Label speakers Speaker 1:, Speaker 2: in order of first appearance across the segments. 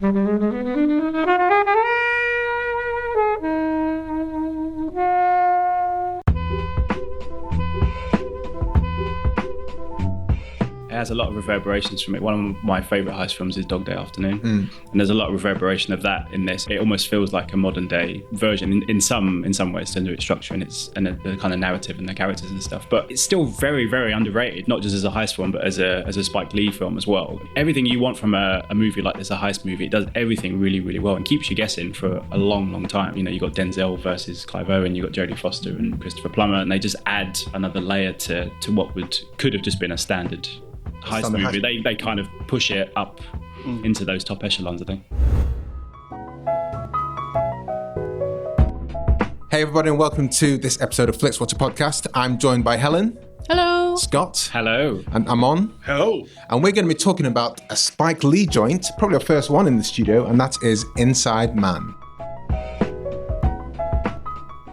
Speaker 1: It has a lot of reverberations from it. One of my favourite heist films is Dog Day Afternoon, and there's a lot of reverberation of that in this. It almost feels like a modern day version in some ways, in its structure and the kind of narrative and the characters and stuff. But it's still very, very underrated, not just as a heist film, but as a Spike Lee film as well. Everything you want from a movie like this, a heist movie, it does everything really, really well and keeps you guessing for a long, long time. You know, you got Denzel versus Clive Owen, you got Jodie Foster and Christopher Plummer, and they just add another layer to what could have just been a standard heist movie. They kind of push it up into those top echelons, I think.
Speaker 2: Hey everybody, and welcome to this episode of Flixwatcher podcast. I'm joined by Helen.
Speaker 3: Hello.
Speaker 2: Scott.
Speaker 1: Hello.
Speaker 2: And Amon.
Speaker 4: Hello.
Speaker 2: And we're going to be talking about a Spike Lee joint, probably our first one in the studio, and that is Inside Man.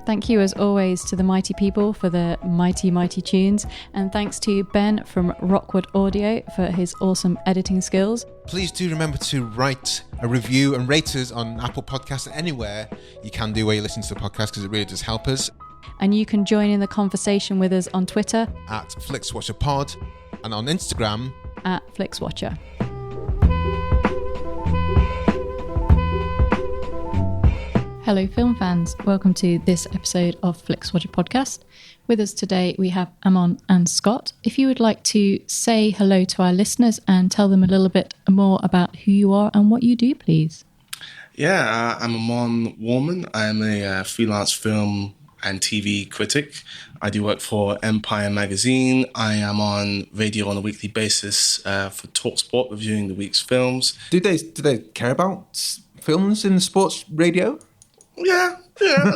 Speaker 3: Thank you, as always, to the mighty people for the mighty, mighty tunes. And thanks to Ben from Rockwood Audio for his awesome editing skills.
Speaker 2: Please do remember to write a review and rate us on Apple Podcasts, anywhere you can do where you listen to the podcast, because it really does help us.
Speaker 3: And you can join in the conversation with us on Twitter
Speaker 2: at FlixWatcherPod and on Instagram
Speaker 3: at Flixwatcher. Hello film fans, welcome to this episode of Flixwatcher podcast. With us today we have Amon and Scott. If you would like to say hello to our listeners and tell them a little bit more about who you are and what you do, please.
Speaker 4: Yeah, I'm Amon Warmann. I'm a freelance film and TV critic. I do work for Empire magazine. I am on radio on a weekly basis for TalkSport, reviewing the week's films.
Speaker 2: Do they care about films in sports radio?
Speaker 4: Yeah, a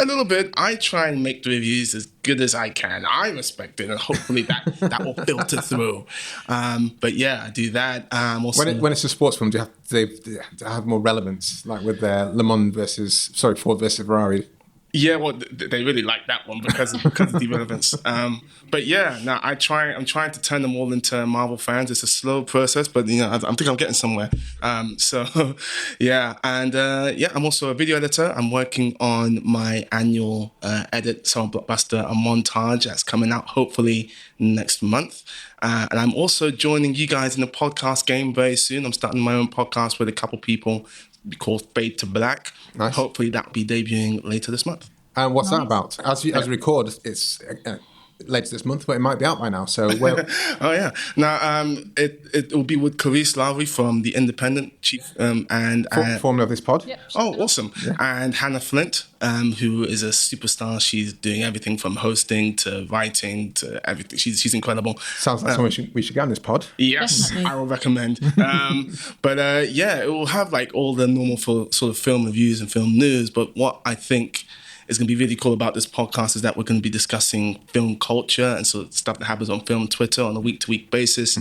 Speaker 4: little bit. I try and make the reviews as good as I can. I respect it, and hopefully that will filter through. But yeah, I do that. Also,
Speaker 2: when it's a sports film, do they have more relevance, like with their Ford versus Ferrari?
Speaker 4: Yeah, well, they really like that one because of the relevance. But yeah, now I'm trying to turn them all into Marvel fans. It's a slow process, but I think I'm getting somewhere. So yeah, and I'm also a video editor. I'm working on my annual edit Summer Blockbuster, a montage that's coming out hopefully next month. And I'm also joining you guys in the podcast game very soon. I'm starting my own podcast with a couple people called Fade to Black. Nice. Hopefully that'll be debuting later this month.
Speaker 2: And what's that about? As we record, it's later this month, but it might be out by now. So,
Speaker 4: oh yeah. Now, it will be with Clarice Lowry from The Independent, chief and
Speaker 2: former of this pod.
Speaker 3: Yep.
Speaker 4: Oh, awesome! Yeah. And Hannah Flint, who is a superstar. She's doing everything from hosting to writing to everything. She's incredible.
Speaker 2: Sounds like someone we should get on this pod.
Speaker 4: Yes, definitely. I will recommend. But it will have like all the normal sort of film reviews and film news. But what I think is going to be really cool about this podcast is that we're going to be discussing film culture and sort of stuff that happens on film Twitter on a week-to-week basis.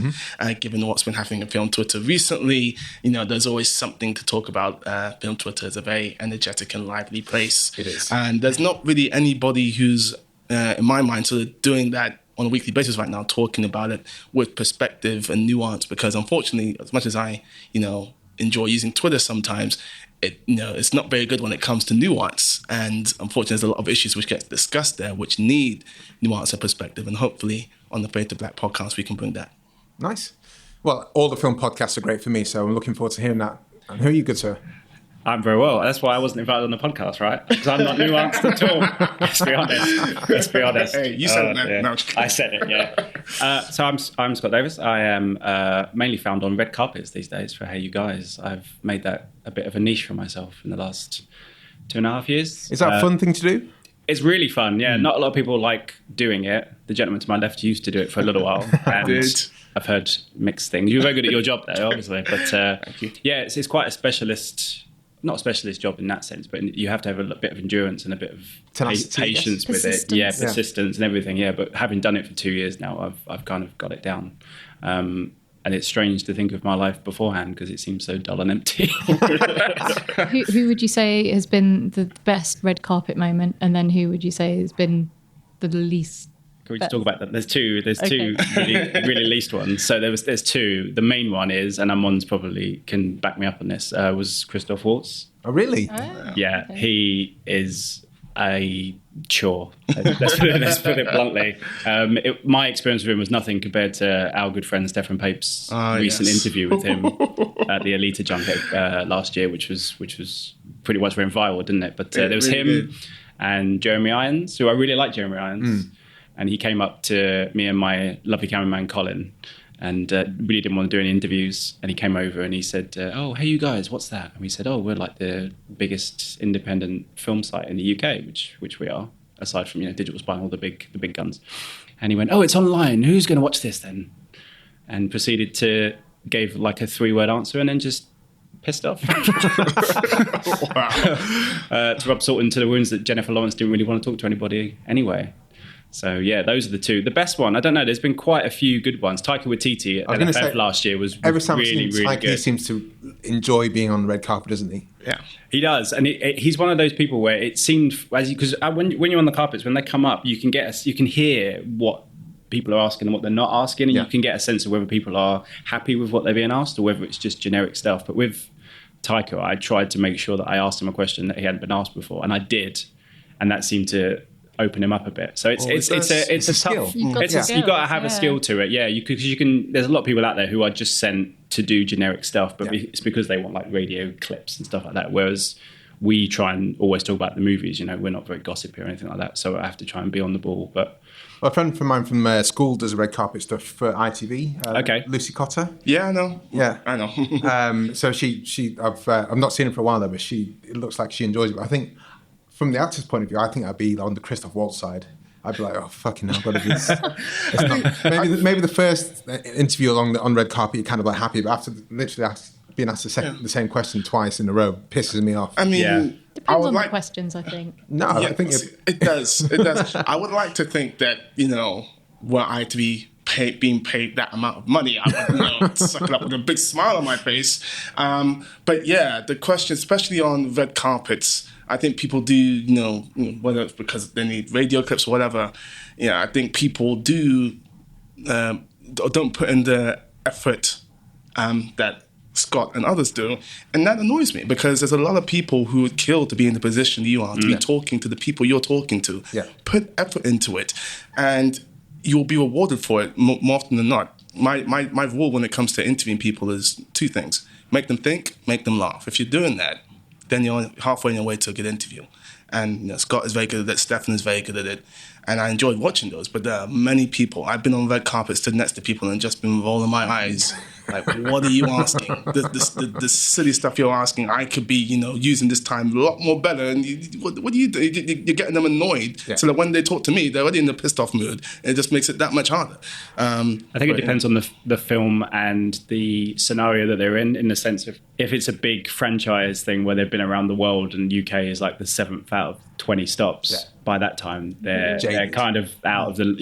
Speaker 4: Given what's been happening in film Twitter recently, there's always something to talk about. Film Twitter is a very energetic and lively place.
Speaker 2: It is.
Speaker 4: And there's not really anybody who's, in my mind, sort of doing that on a weekly basis right now, talking about it with perspective and nuance, because unfortunately, as much as I, enjoy using Twitter sometimes, it's not very good when it comes to nuance. And unfortunately, there's a lot of issues which get discussed there which need nuance and perspective. And hopefully on the Fade to Black podcast, we can bring that.
Speaker 2: Nice. Well, all the film podcasts are great for me, so I'm looking forward to hearing that. And who are you, good sir?
Speaker 1: I'm very well. That's why I wasn't invited on the podcast, right? Because I'm not nuanced at all. Let's be honest.
Speaker 4: Hey, you said it now.
Speaker 1: Yeah.
Speaker 4: No,
Speaker 1: I said it, yeah. So I'm Scott Davis. I am mainly found on red carpets these days for Hey You Guys. I've made that a bit of a niche for myself in the last 2.5 years.
Speaker 2: Is that a fun thing to do?
Speaker 1: It's really fun, yeah. Not a lot of people like doing it. The gentleman to my left used to do it for a little while. And I've heard mixed things. You're very good at your job, though, obviously. But
Speaker 4: Thank you.
Speaker 1: Yeah, it's quite a specialist... Not a specialist job in that sense, but you have to have a bit of endurance and a bit of patience with it. Yeah, persistence and everything. Yeah, but having done it for 2 years now, I've kind of got it down. And it's strange to think of my life beforehand because it seems so dull and empty.
Speaker 3: Who would you say has been the best red carpet moment, and then who would you say has been the least
Speaker 1: Can we just talk about that? There's two really least ones. So there's two. The main one is, and Amon's probably can back me up on this, was Christoph Waltz.
Speaker 2: Oh, really?
Speaker 3: Oh,
Speaker 1: Yeah,
Speaker 3: okay.
Speaker 1: he is a chore. Let's put it bluntly. My experience with him was nothing compared to our good friend Stefan Pape's recent interview with him at the Elita Junket last year, which was pretty much went viral, didn't it? But there was
Speaker 4: really
Speaker 1: him and Jeremy Irons, who I really like Jeremy Irons. And he came up to me and my lovely cameraman Colin and really didn't want to do any interviews. And he came over and he said, oh, hey, you guys, what's that? And we said, oh, we're like the biggest independent film site in the UK, which we are, aside from, Digital Spy and all the big guns. And he went, oh, it's online. Who's going to watch this then? And proceeded to give like a 3-word answer and then just pissed off. To rub salt into the wounds that Jennifer Lawrence didn't really want to talk to anybody anyway. So yeah, those are the two. The best one, I don't know. There's been quite a few good ones. Taika Waititi at LFF last year was
Speaker 2: every time
Speaker 1: really,
Speaker 2: I've seen
Speaker 1: really
Speaker 2: Taika,
Speaker 1: good.
Speaker 2: he seems to enjoy being on the red carpet, doesn't he?
Speaker 4: Yeah.
Speaker 1: He does, and he's one of those people where it seemed because when you're on the carpets, when they come up, you can hear what people are asking and what they're not asking, and you can get a sense of whether people are happy with what they're being asked or whether it's just generic stuff. But with Taika, I tried to make sure that I asked him a question that he hadn't been asked before, and I did, and that seemed to open him up a bit. So it's a
Speaker 2: skill.
Speaker 1: tough.
Speaker 3: You've got
Speaker 1: You got to have a skill to it. Yeah, because you can. There's a lot of people out there who are just sent to do generic stuff, but it's because they want like radio clips and stuff like that. Whereas we try and always talk about the movies. We're not very gossipy or anything like that. So I have to try and be on the ball. But
Speaker 2: a friend of mine from school does red carpet stuff for ITV.
Speaker 1: Okay.
Speaker 2: Lucy Cotter.
Speaker 4: Yeah, I know.
Speaker 2: Yeah,
Speaker 4: I know.
Speaker 2: So I've not seen her for a while though, but it looks like she enjoys it. But I think from the actor's point of view, I think I'd be on the Christoph Waltz side. I'd be like, oh fucking hell, I've got to do this. Maybe the first interview on red carpet, you're kind of like happy, but after being asked the same question twice in a row pisses me off.
Speaker 4: I mean,
Speaker 3: Depends on the questions, I think.
Speaker 2: No, I think
Speaker 4: it does. It does. I would like to think that were I to be being paid that amount of money, I would suck it up with a big smile on my face. But yeah, the question, especially on red carpets, I think people do, whether it's because they need radio clips or whatever. I think people do don't put in the effort that Scott and others do, and that annoys me because there's a lot of people who would kill to be in the position you are, to be talking to the people you're talking to.
Speaker 2: Yeah.
Speaker 4: Put effort into it, and you'll be rewarded for it more often than not. My rule when it comes to interviewing people is 2 things: make them think, make them laugh. If you're doing that, then you're halfway on your way to a good interview. And Scott is very good at it, Stefan is very good at it, and I enjoyed watching those. But there are many people, I've been on red carpet, stood next to people and just been rolling my eyes like, what are you asking? The silly stuff you're asking, I could be, using this time a lot more better. And what do you do? You're getting them annoyed so that when they talk to me, they're already in the pissed off mood. And it just makes it that much harder.
Speaker 1: I think it depends on the film and the scenario that they're in the sense of if it's a big franchise thing where they've been around the world and UK is like the 7th out of 20 stops, by that time they're kind of out of the,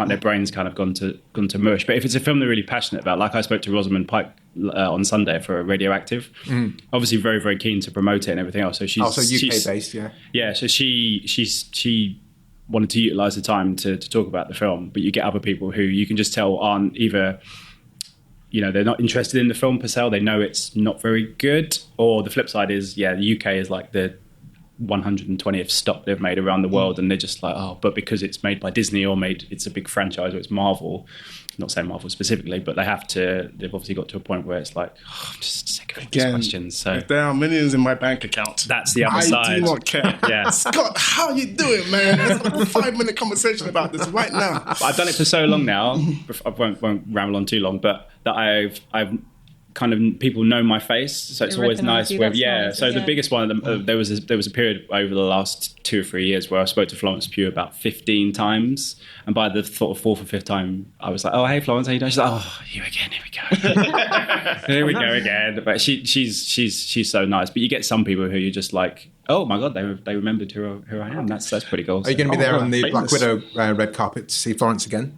Speaker 1: their brains kind of gone to mush. But if it's a film they're really passionate about, like I spoke to Rosamund Pike on Sunday for Radioactive, obviously very, very keen to promote it and everything else. So she's
Speaker 2: also UK based,
Speaker 1: yeah. So she wanted to utilise the time to talk about the film, but you get other people who you can just tell aren't either, they're not interested in the film per se, they know it's not very good, or the flip side is, the UK is like the 120th stop they've made around the world, and they're just like, oh, but because it's made by Disney or it's a big franchise or it's Marvel, not saying Marvel specifically, but they've obviously got to a point where it's like, oh, I'm just sick of these questions. So
Speaker 4: if there are millions in my bank account,
Speaker 1: that's the other side.
Speaker 4: I do not care.
Speaker 1: Yeah.
Speaker 4: Scott, how you doing, man? Let's have a 5-minute conversation about this right now.
Speaker 1: I've done it for so long now, I won't ramble on too long, but that I've kind of, people know my face, so it's always nice. The biggest one of them, there was a period over the last 2 or 3 years where I spoke to Florence Pugh about 15 times, and by the sort of 4th or 5th time, I was like, "Oh, hey Florence, how you doing?" She's like, "Oh, you again? Here we go, here we go again." But she's so nice. But you get some people who you're just like, "Oh my god, they remembered who I am." That's pretty cool.
Speaker 2: Are you going to be there on the Black Widow red carpet to see Florence again?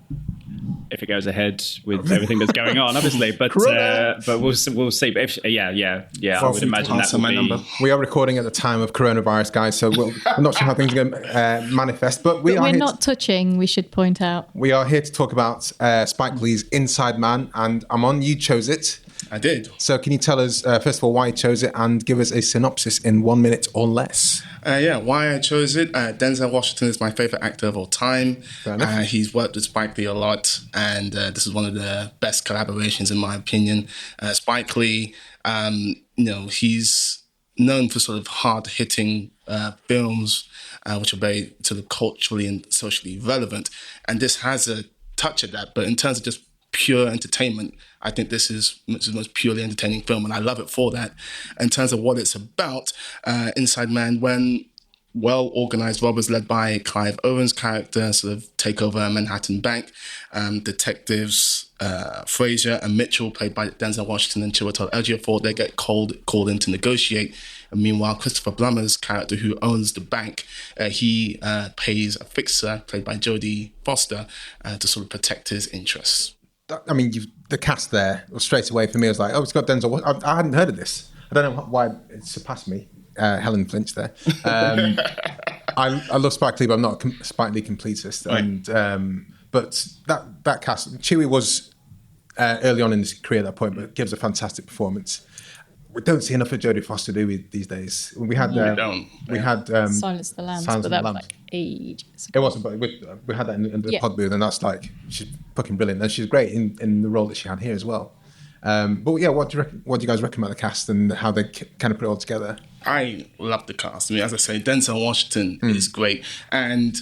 Speaker 1: If if it goes ahead with everything that's going on, obviously. But we'll see. But if, I would imagine that will be.
Speaker 4: Number.
Speaker 2: We are recording at the time of coronavirus, guys, so I'm not sure how things are going to manifest. But we're
Speaker 3: not touching. We should point out.
Speaker 2: We are here to talk about Spike Lee's Inside Man, and Amon, you chose it.
Speaker 4: I did.
Speaker 2: So can you tell us, first of all, why you chose it and give us a synopsis in 1 minute or less?
Speaker 4: Why I chose it. Denzel Washington is my favorite actor of all time. He's worked with Spike Lee a lot, and this is one of the best collaborations in my opinion. Spike Lee, he's known for sort of hard-hitting films, which are very sort of culturally and socially relevant, and this has a touch of that. But in terms of just pure entertainment, I think this is the most purely entertaining film, and I love it for that. In terms of what it's about, Inside Man, when well-organized robbers led by Clive Owen's character sort of take over a Manhattan bank, detectives Frazier and Mitchell, played by Denzel Washington and Chiwetel Ejiofor, they get called in to negotiate. And meanwhile, Christopher Plummer's character, who owns the bank, he pays a fixer, played by Jodie Foster, to sort of protect his interests.
Speaker 2: I mean, the cast there straight away for me was like, oh, it's got Denzel. I hadn't heard of this. I don't know why it surpassed me. Helen Flinch there. I love Spike Lee, but I'm not a Spike Lee completist.
Speaker 4: Right.
Speaker 2: And but that cast, Chewie was early on in his career at that point, but gives a fantastic performance. We don't see enough of Jodie Foster, do we, these days? We had
Speaker 3: Silence of the Lambs, but that was like ages ago.
Speaker 2: It wasn't, but we had that in the pod booth, and that's like, she's fucking brilliant, and she's great in the role that she had here as well. But yeah, what do you guys reckon about the cast and how they kind of put it all together?
Speaker 4: I love the cast. I mean, as I say, Denzel Washington is great, and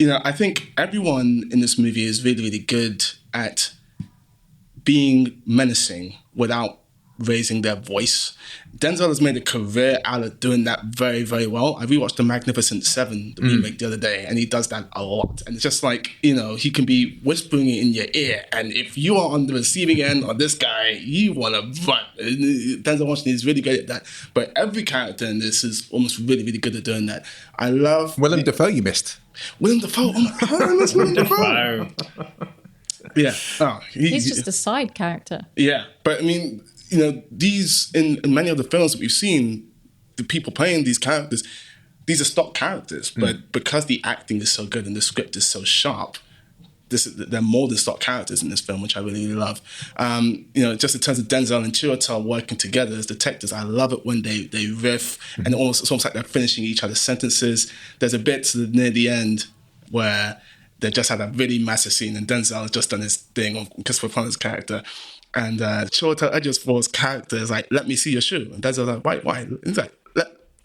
Speaker 4: I think everyone in this movie is really, really good at being menacing without raising their voice. Denzel has made a career out of doing that very, very well. I rewatched The Magnificent Seven, the remake, the other day, and he does that a lot. And it's just like, he can be whispering it in your ear, and if you are on the receiving end of this guy, you want to run. Denzel Washington is really good at that. But every character in this is almost really, really good at doing that. I love...
Speaker 2: Willem Dafoe you missed.
Speaker 4: Willem Dafoe. Oh my God, I miss Willem Dafoe. Yeah. Oh,
Speaker 3: he's just a side character.
Speaker 4: Yeah. But I mean... these, in many of the films that we've seen, the people playing these characters, these are stock characters. But because the acting is so good and the script is so sharp, they're more than stock characters in this film, which I really, really love. Just in terms of Denzel and Chiwetel working together as detectives, I love it when they riff, and it's almost like they're finishing each other's sentences. There's a bit near the end where they just had a really massive scene, and Denzel has just done his thing on Christopher Plummer's character. And Chiwetel Ejiofor's character is like, let me see your shoe. And Denzel's like, why? He's like,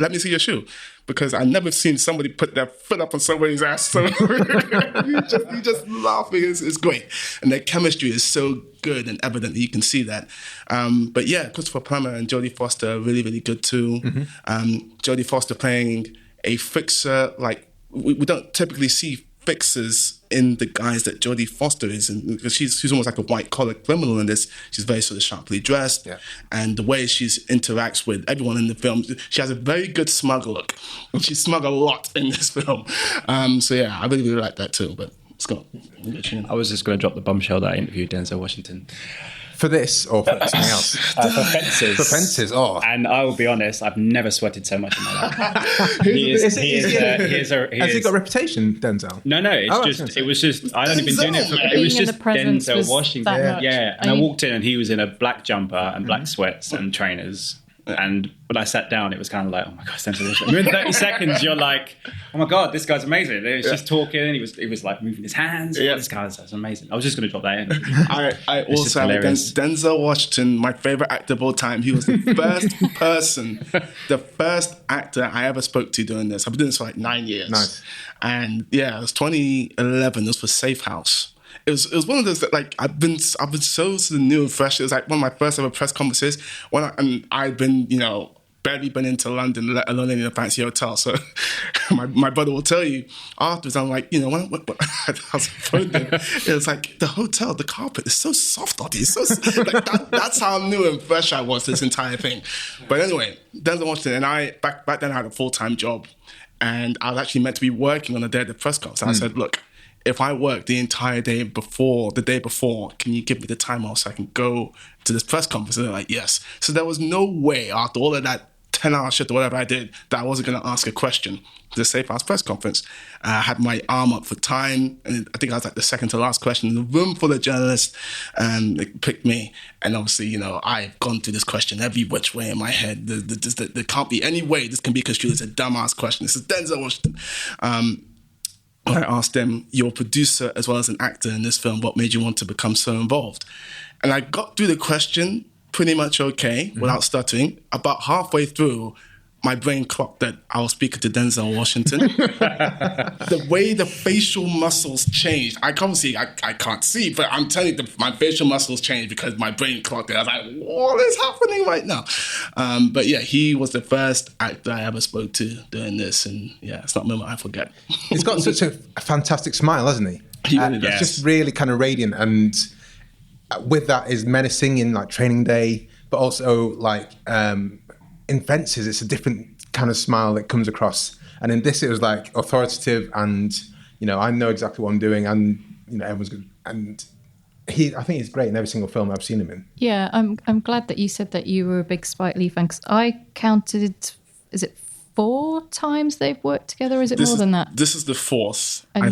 Speaker 4: let me see your shoe. Because I've never seen somebody put their foot up on somebody's ass. So you just laughing. It's great. And their chemistry is so good and evident that you can see that. But yeah, Christopher Plummer and Jodie Foster are really, really good too. Jodie Foster playing a fixer, like we don't typically see fixers in the guise that Jodie Foster is, because she's almost like a white-collar criminal in this. She's very sort of sharply dressed, and the way she interacts with everyone in the film, she has a very good smug look. She's smug a lot in this film. So yeah, I really, really like that too. But Scott,
Speaker 1: I was just going to drop the bombshell that I interviewed Denzel Washington.
Speaker 2: For this or for something else?
Speaker 1: For Fences.
Speaker 2: For Fences, oh.
Speaker 1: And I will be honest, I've never sweated so much in my life.
Speaker 2: Has he got a reputation, Denzel?
Speaker 1: No, it was just, I'd only been doing it for, it was just Denzel Washington. Yeah, and I walked in and he was in a black jumper and black sweats and trainers. And when I sat down, it was kind of like, oh my God, Denzel Washington. Within 30 seconds, you're like, oh my God, this guy's amazing. He was just talking. He was like moving his hands. Yeah. This guy's amazing. I was just going to drop that in.
Speaker 4: I also have Denzel Washington, my favorite actor of all time. He was the first actor I ever spoke to doing this. I've been doing this for like 9 years. Nice. And yeah, it was 2011. It was for Safe House. It was one of those that, like, I've been so sort of new and fresh. It was like one of my first ever press conferences and I'd been, barely been into London, let alone in a fancy hotel. So my brother will tell you afterwards, I'm like, when I was phoned him, it was like, the hotel, the carpet is so soft, Audie. It's so like that's how new and fresh I was to this entire thing. But anyway, Denzel Washington and I, back then I had a full-time job, and I was actually meant to be working on the day of the press conference. And I said, look, if I work the entire day before, can you give me the time off so I can go to this press conference? And they're like, yes. So there was no way after all of that 10-hour shift or whatever I did that I wasn't going to ask a question. The Safe House press conference. I had my arm up for time, and I think I was like the second to last question in the room full of journalists, and they picked me. And obviously, I've gone through this question every which way in my head. There can't be any way this can be construed as a dumbass question. This is Denzel Washington. I asked them, you're a producer as well as an actor in this film. What made you want to become so involved? And I got through the question pretty much okay, without stuttering. About halfway through, my brain clocked that I was speaking to Denzel Washington. The way the facial muscles changed, I can't see, but I'm telling you, my facial muscles changed because my brain clocked it. I was like, what is happening right now? But yeah, he was the first actor I ever spoke to doing this, and yeah, it's not a moment I forget.
Speaker 2: He's got such a fantastic smile, hasn't he?
Speaker 4: He really does.
Speaker 2: It's just really kind of radiant, and with that is menacing in like Training Day, but also like in Fences, it's a different kind of smile that comes across. And in this, it was like authoritative, and I know exactly what I'm doing, and everyone's good. And I think he's great in every single film I've seen him in.
Speaker 3: Yeah, I'm glad that you said that you were a big Spike Lee fan, 'cause I counted, is it 4 times they've worked together? Or is it more than that?
Speaker 4: This is the 4th. I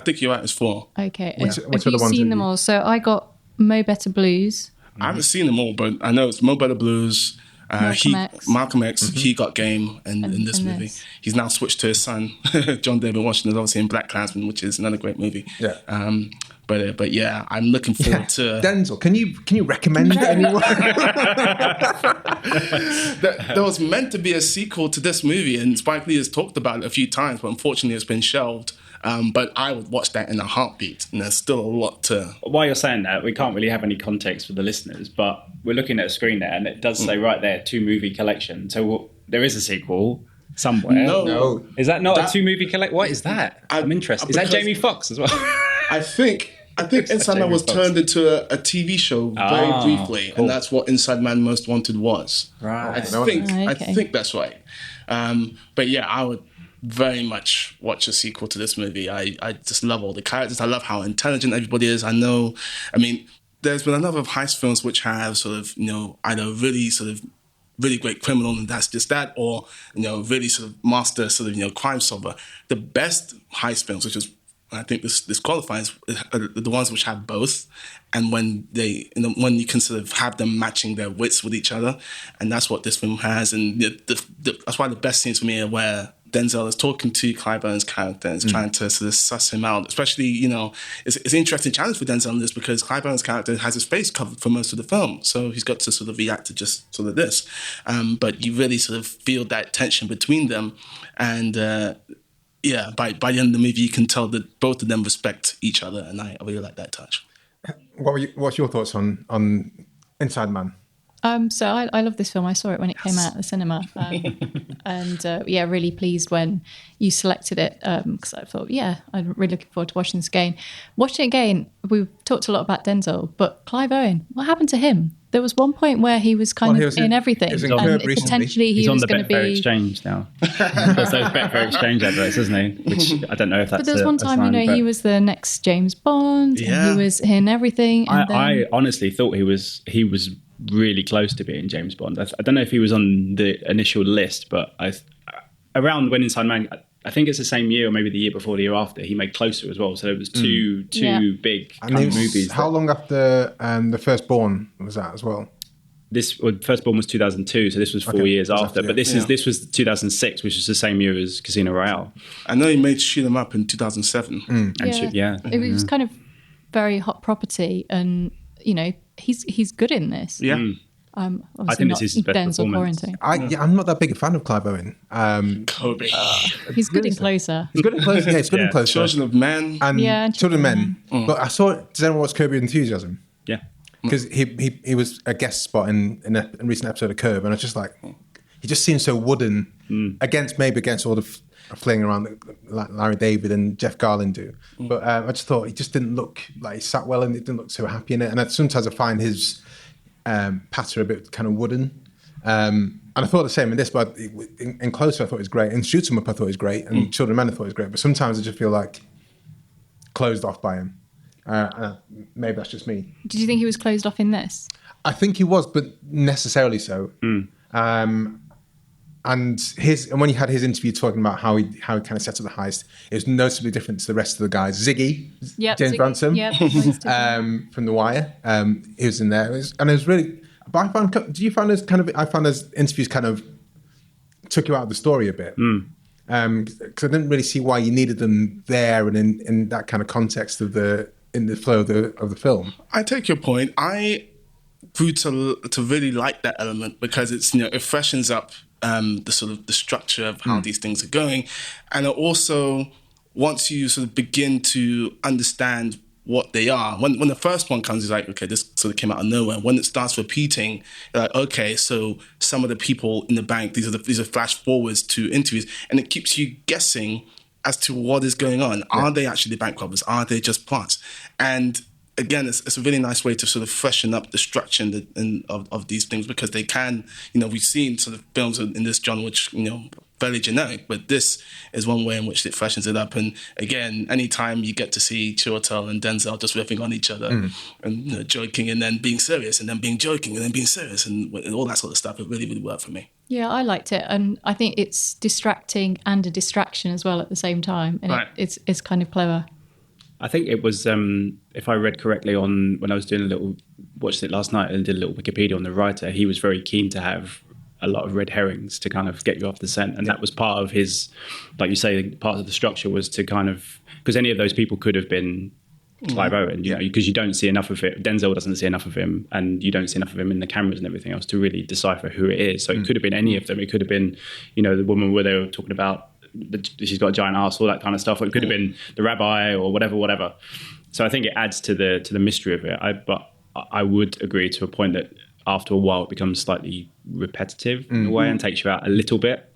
Speaker 4: think you're right, it's 4.
Speaker 3: Okay.
Speaker 2: Which
Speaker 3: have
Speaker 2: are the
Speaker 3: you
Speaker 2: ones
Speaker 3: seen
Speaker 2: that
Speaker 3: them
Speaker 2: you-
Speaker 3: all? So I got Mo Better Blues.
Speaker 4: I haven't seen them all, but I know it's Mo Better Blues. Malcolm X, He Got Game, and in this movie.
Speaker 3: this.
Speaker 4: He's now switched to his son, John David Washington, obviously in Black Klansman, which is another great movie.
Speaker 2: Yeah.
Speaker 4: But yeah, I'm looking forward to...
Speaker 2: Denzel, can you recommend anyone?
Speaker 4: There was meant to be a sequel to this movie, and Spike Lee has talked about it a few times, but unfortunately it's been shelved. But I would watch that in a heartbeat, and there's still a lot to...
Speaker 1: While you're saying that, we can't really have any context for the listeners, but we're looking at a screen there, and it does say right there, 2-movie collection. So there is a sequel somewhere.
Speaker 4: No.
Speaker 1: Is that not a 2-movie collection? What is that? I'm interested. Is that
Speaker 4: because-
Speaker 1: Jamie Foxx as well?
Speaker 4: I think Inside Man was turned into a TV show very briefly,
Speaker 1: cool.
Speaker 4: and that's what Inside Man Most Wanted was.
Speaker 1: Right.
Speaker 4: I
Speaker 3: Okay.
Speaker 4: think that's right. But yeah, I would very much watch a sequel to this movie. I just love all the characters. I love how intelligent everybody is. There's been a number of heist films which have sort of, either really great criminal and that's just that, or, really sort of master sort of, crime solver. The best heist films, which is, I think this qualifies, are the ones which have both, and when you can sort of have them matching their wits with each other, and that's what this film has. And that's why the best scenes for me are where Denzel is talking to Clive Owen's character and is trying to sort of suss him out. Especially, it's an interesting challenge for Denzel in this because Clive Owen's character has his face covered for most of the film, so he's got to sort of react to just sort of this. But you really sort of feel that tension between them, and by the end of the movie, you can tell that both of them respect each other, and I really like that touch.
Speaker 2: What's your thoughts on Inside Man?
Speaker 3: So I love this film. I saw it when it came out at the cinema, and really pleased when you selected it because I thought, I'm really looking forward to watching this again. Watching it again, we've talked a lot about Denzel, but Clive Owen, what happened to him? There was one point where he was in everything,
Speaker 2: he was in
Speaker 3: and
Speaker 2: Curb recently.
Speaker 3: potentially
Speaker 1: He's
Speaker 3: he
Speaker 1: on
Speaker 3: was
Speaker 1: the
Speaker 3: going to
Speaker 1: Betfair
Speaker 3: be.
Speaker 1: Exchange now. There's those Betfair Exchange adverts, isn't he? Which I don't know if that's.
Speaker 3: But there's one time,
Speaker 1: sign,
Speaker 3: he was the next James Bond.
Speaker 4: Yeah.
Speaker 3: And he was in everything. And
Speaker 1: I honestly thought he was really close to being James Bond. I don't know if he was on the initial list, but around when Inside Man, I think it's the same year or maybe the year before, the year after, he made Closer as well. So there was two big
Speaker 2: And
Speaker 1: kind of movies.
Speaker 2: how long after the Firstborn was that as well?
Speaker 1: Firstborn was 2002, so this was 4 years after. But this was 2006, which is the same year as Casino Royale.
Speaker 4: I know he made Shoot 'Em Up in 2007.
Speaker 3: It was kind of very hot property, and he's good in this.
Speaker 4: Yeah.
Speaker 1: I think this is his best
Speaker 3: Denzel
Speaker 1: performance.
Speaker 3: Quarantine.
Speaker 2: I'm not that big a fan of Clive Owen.
Speaker 4: Kobe.
Speaker 3: He's good in Closer.
Speaker 2: He's good in Closer. Yeah, he's good in Closer.
Speaker 4: Children of Men.
Speaker 2: And Children of Men. But I saw it. Does anyone watch Curb Your Enthusiasm?
Speaker 1: Yeah.
Speaker 2: Because he was a guest spot in a recent episode of Curb, and I was just like, he just seems so wooden against all the fling around that Larry David and Jeff Garlin do. But I just thought he just didn't look like he sat well, and he didn't look so happy in it. And sometimes I find his patter a bit kind of wooden. And I thought the same in this, but in Closer I thought it was great. In Shoot 'Em Up I thought it was great, and Children of Men I thought it was great. But sometimes I just feel like closed off by him. Maybe that's just me.
Speaker 3: Did you think he was closed off in this?
Speaker 2: I think he was, but necessarily so. And when he had his interview talking about how he kind of set up the heist, it was noticeably different to the rest of the guys. Ziggy, James Ransom, from The Wire, he was in there, and it was really. But I found those interviews kind of took you out of the story a bit, because I didn't really see why you needed them there and in that kind of context in the flow of the film.
Speaker 4: I take your point. I grew to really like that element because it freshens up the sort of the structure of how these things are going, and it also, once you sort of begin to understand what they are, when the first one comes, it's like, okay, this sort of came out of nowhere. When it starts repeating, you're like, okay, so some of the people in the bank, these are flash forwards to interviews, and it keeps you guessing as to what is going on. Are they actually bank robbers? Are they just plots? And again, it's a really nice way to sort of freshen up the structure of these things, because they can, we've seen sort of films in this genre which, fairly generic, but this is one way in which it freshens it up. And again, anytime you get to see Chiwetel and Denzel just riffing on each other and joking and then being serious and then being joking and then being serious and all that sort of stuff, it really, really worked for me.
Speaker 3: Yeah, I liked it, and I think it's distracting and a distraction as well at the same time, and it's kind of clever.
Speaker 1: I think it was, if I read correctly when I was watched it last night and did a little Wikipedia on the writer, he was very keen to have a lot of red herrings to kind of get you off the scent. And that was part of his, like you say, part of the structure was to kind of, because any of those people could have been Clive Owen, because you don't see enough of it. Denzel doesn't see enough of him, and you don't see enough of him in the cameras and everything else to really decipher who it is. So it could have been any of them. It could have been, the woman where they were talking about, she's got a giant ass, all that kind of stuff. Or it could have been the rabbi or whatever. So I think it adds to the mystery of it. But I would agree to a point that after a while it becomes slightly repetitive in a way and takes you out a little bit.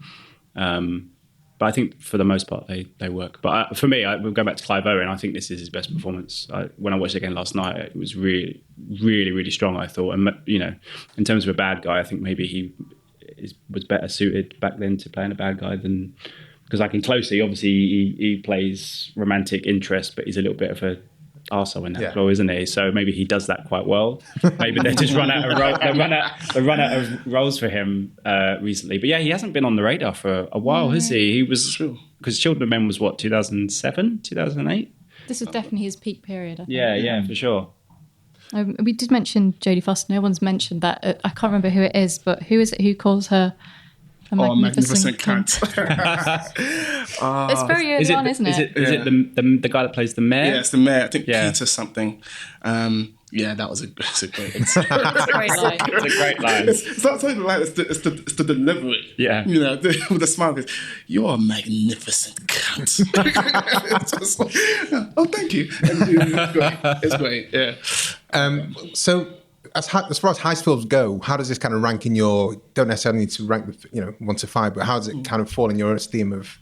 Speaker 1: But I think for the most part they work. But for me, we'll go back to Clive Owen. I think this is his best performance. When I watched it again last night, it was really, really, really strong, I thought. And in terms of a bad guy, I think maybe he was better suited back then to playing a bad guy than. Because like in Closely, obviously he plays romantic interest, but he's a little bit of a arsehole in that role, isn't he? So maybe he does that quite well. Maybe they just run out of roles for him recently. But yeah, he hasn't been on the radar for a while, has he? He was, because Children of Men was what, 2007, 2008?
Speaker 3: This was definitely his peak period, I think.
Speaker 1: Yeah, for sure.
Speaker 3: We did mention Jodie Foster. No one's mentioned that. I can't remember who it is, but who is it who calls her a magnificent cunt? It's very early on, isn't it?
Speaker 1: Is it the guy that plays the mayor?
Speaker 4: Yeah, it's the mayor. I think Peter something. That was a great line.
Speaker 3: It's a
Speaker 1: great line.
Speaker 4: It's not something like it's the delivery.
Speaker 1: Yeah.
Speaker 4: With the smile. You're a magnificent cunt. It's just like, thank you. It's great. Yeah.
Speaker 2: So as far as heist films go, how does this kind of rank in your? Don't necessarily need to rank 1 to 5, but how does it kind of fall in your esteem of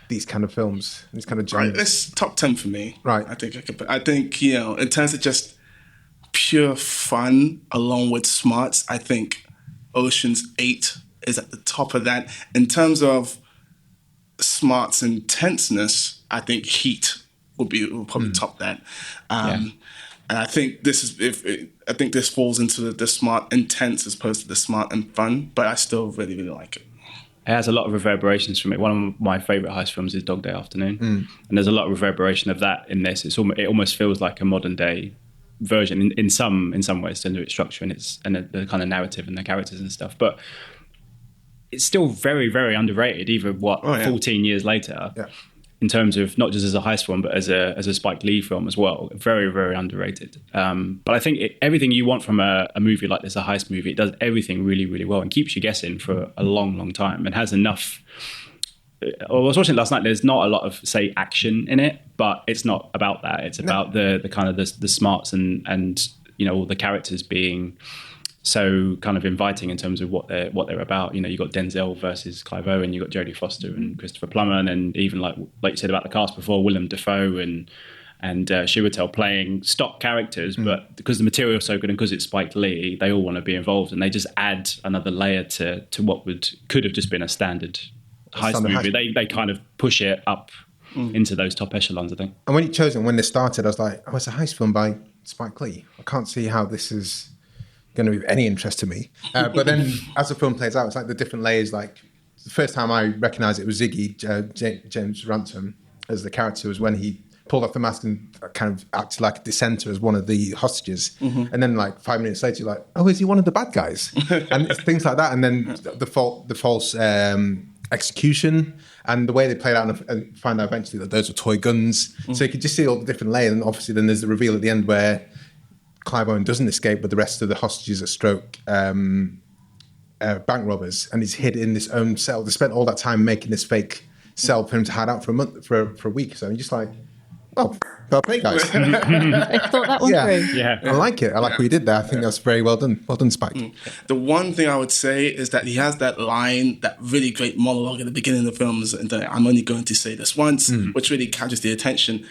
Speaker 2: these kind of films, these kind of genres?
Speaker 4: Right, it's top 10 for me.
Speaker 2: Right.
Speaker 4: I think in terms of just pure fun along with smarts, I think Ocean's 8 is at the top of that. In terms of smarts and tenseness, I think Heat will probably top that. And I think this falls into the smart intense as opposed to the smart and fun, but I still really, really like it.
Speaker 1: It has a lot of reverberations from it. One of my favourite heist films is Dog Day Afternoon, and there's a lot of reverberation of that in this. It almost feels like a modern day version in some ways, in its structure and the kind of narrative and the characters and stuff. But it's still very, very underrated, even 14 years later. Yeah. In terms of not just as a heist film, but as a Spike Lee film as well. Very, very underrated. But I think everything you want from a movie like this, a heist movie, it does everything really, really well and keeps you guessing for a long, long time and has enough. I was watching it last night. There's not a lot of, say, action in it, but it's not about that. It's about the kind of the smarts and all the characters being so kind of inviting in terms of what they're about. You got Denzel versus Clive Owen, you got Jodie Foster and Christopher Plummer, and then even like you said about the cast before, Willem Dafoe and Chiwetel playing stock characters, but because the material is so good and because it's Spike Lee, they all want to be involved, and they just add another layer to what could have just been a standard heist movie. They kind of push it up into those top echelons, I think.
Speaker 2: And when you chose it, when they started, I was like, oh, it's a heist film by Spike Lee. I can't see how this is going to be of any interest to me. But then as the film plays out, it's like the different layers. Like the first time I recognised it was Ziggy, James Ransom, as the character, was when he pulled off the mask and kind of acted like a dissenter as one of the hostages. And then like 5 minutes later, you're like, oh, is he one of the bad guys? And it's things like that. And then the false execution and the way they played out and find out eventually that those were toy guns. So you could just see all the different layers. And obviously then there's the reveal at the end where Clive Owen doesn't escape, but the rest of the hostages are bank robbers, and he's hid in this own cell. They spent all that time making this fake cell for him to hide out for a month, for a week. So I'm just like, oh, well played, guys.
Speaker 3: I thought that one through.
Speaker 1: Yeah,
Speaker 2: I like it. I like what he did there. I think that's very well done. Well done, Spike.
Speaker 4: The one thing I would say is that he has that line, that really great monologue at the beginning of the films, and I'm only going to say this once, which really captures the attention.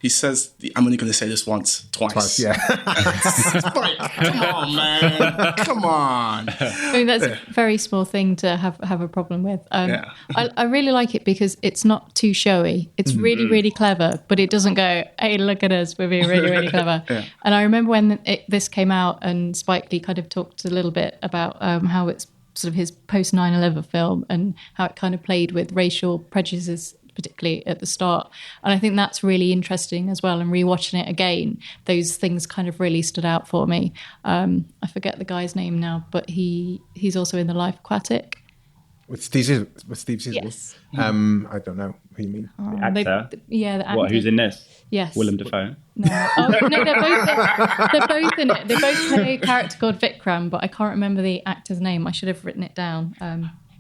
Speaker 4: He says, I'm only going to say this twice.
Speaker 2: Yeah.
Speaker 4: Spike, come on, man. Come on.
Speaker 3: I mean, that's a very small thing to have a problem with. I really like it because it's not too showy. It's really, really clever, but it doesn't go, hey, look at us, we're being really, really clever. And I remember when this came out and Spike Lee kind of talked a little bit about how it's sort of his post 9/11 film and how it kind of played with racial prejudices, particularly at the start. And I think that's really interesting as well. And rewatching it again, those things kind of really stood out for me. I forget the guy's name now, but he's also in The Life Aquatic.
Speaker 2: With Steve Zissou?
Speaker 3: Yes.
Speaker 2: I don't know who you mean.
Speaker 1: The actor?
Speaker 3: The actor.
Speaker 1: What, who's in this?
Speaker 3: Yes.
Speaker 1: Willem Dafoe?
Speaker 3: No. Oh, no, they're both in it. They both play a character called Vikram, but I can't remember the actor's name. I should have written it down.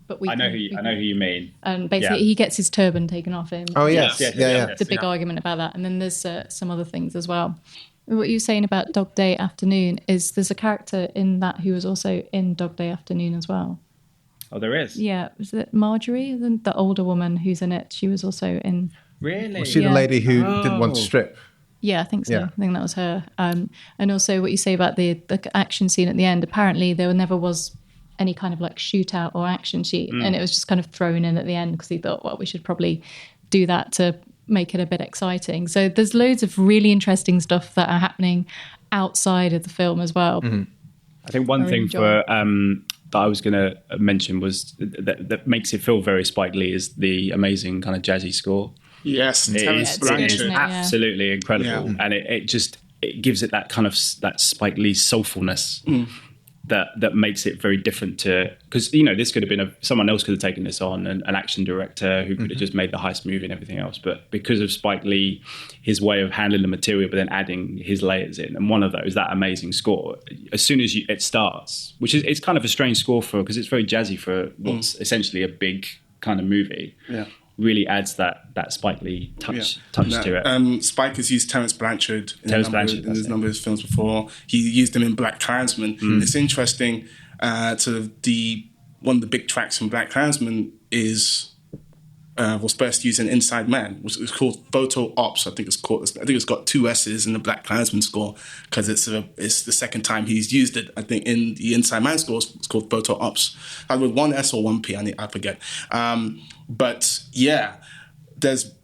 Speaker 3: But I know who
Speaker 1: you mean.
Speaker 3: And basically, he gets his turban taken off him.
Speaker 2: Oh yes, yeah.
Speaker 3: The big argument about that, and then there's some other things as well. What you were saying about Dog Day Afternoon is there's a character in that who was also in Dog Day Afternoon as well.
Speaker 1: Oh, there is.
Speaker 3: Yeah, was it Marjorie, the older woman who's in it? She was also in.
Speaker 1: Really?
Speaker 2: Was she the lady who didn't want to strip?
Speaker 3: Yeah, I think so.
Speaker 2: Yeah.
Speaker 3: I think that was her. And also what you say about the action scene at the end. Apparently, there never was any kind of like shootout or action scene, and it was just kind of thrown in at the end because he thought, well, we should probably do that to make it a bit exciting. So there's loads of really interesting stuff that are happening outside of the film as well.
Speaker 1: I think one thing that I was going to mention was that makes it feel very Spike Lee is the amazing kind of jazzy score.
Speaker 4: Yes,
Speaker 3: it's
Speaker 1: absolutely incredible, and it gives it that kind of that Spike Lee soulfulness. That makes it very different to, because this could have been someone else could have taken this on, an action director who could have just made the heist movie and everything else, but because of Spike Lee, his way of handling the material but then adding his layers in, and one of those, that amazing score, as soon as it starts, which is, it's kind of a strange score because it's very jazzy for what's essentially a big kind of movie. Really adds that Spike Lee touch to it.
Speaker 4: Spike has used Terence Blanchard in a number of his films before. He used him in Black Klansman. It's interesting. One of the big tracks from Black Klansman was first used in Inside Man, which is called Photo Ops. I think it's got 2 S's in the Black Klansman score because it's the second time he's used it. I think in the Inside Man score it's called Photo Ops. Either with 1 S or 1 P. I forget. But yeah, there's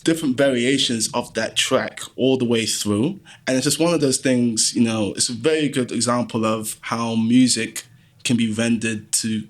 Speaker 4: different variations of that track all the way through, and it's just one of those things. It's a very good example of how music can be rendered to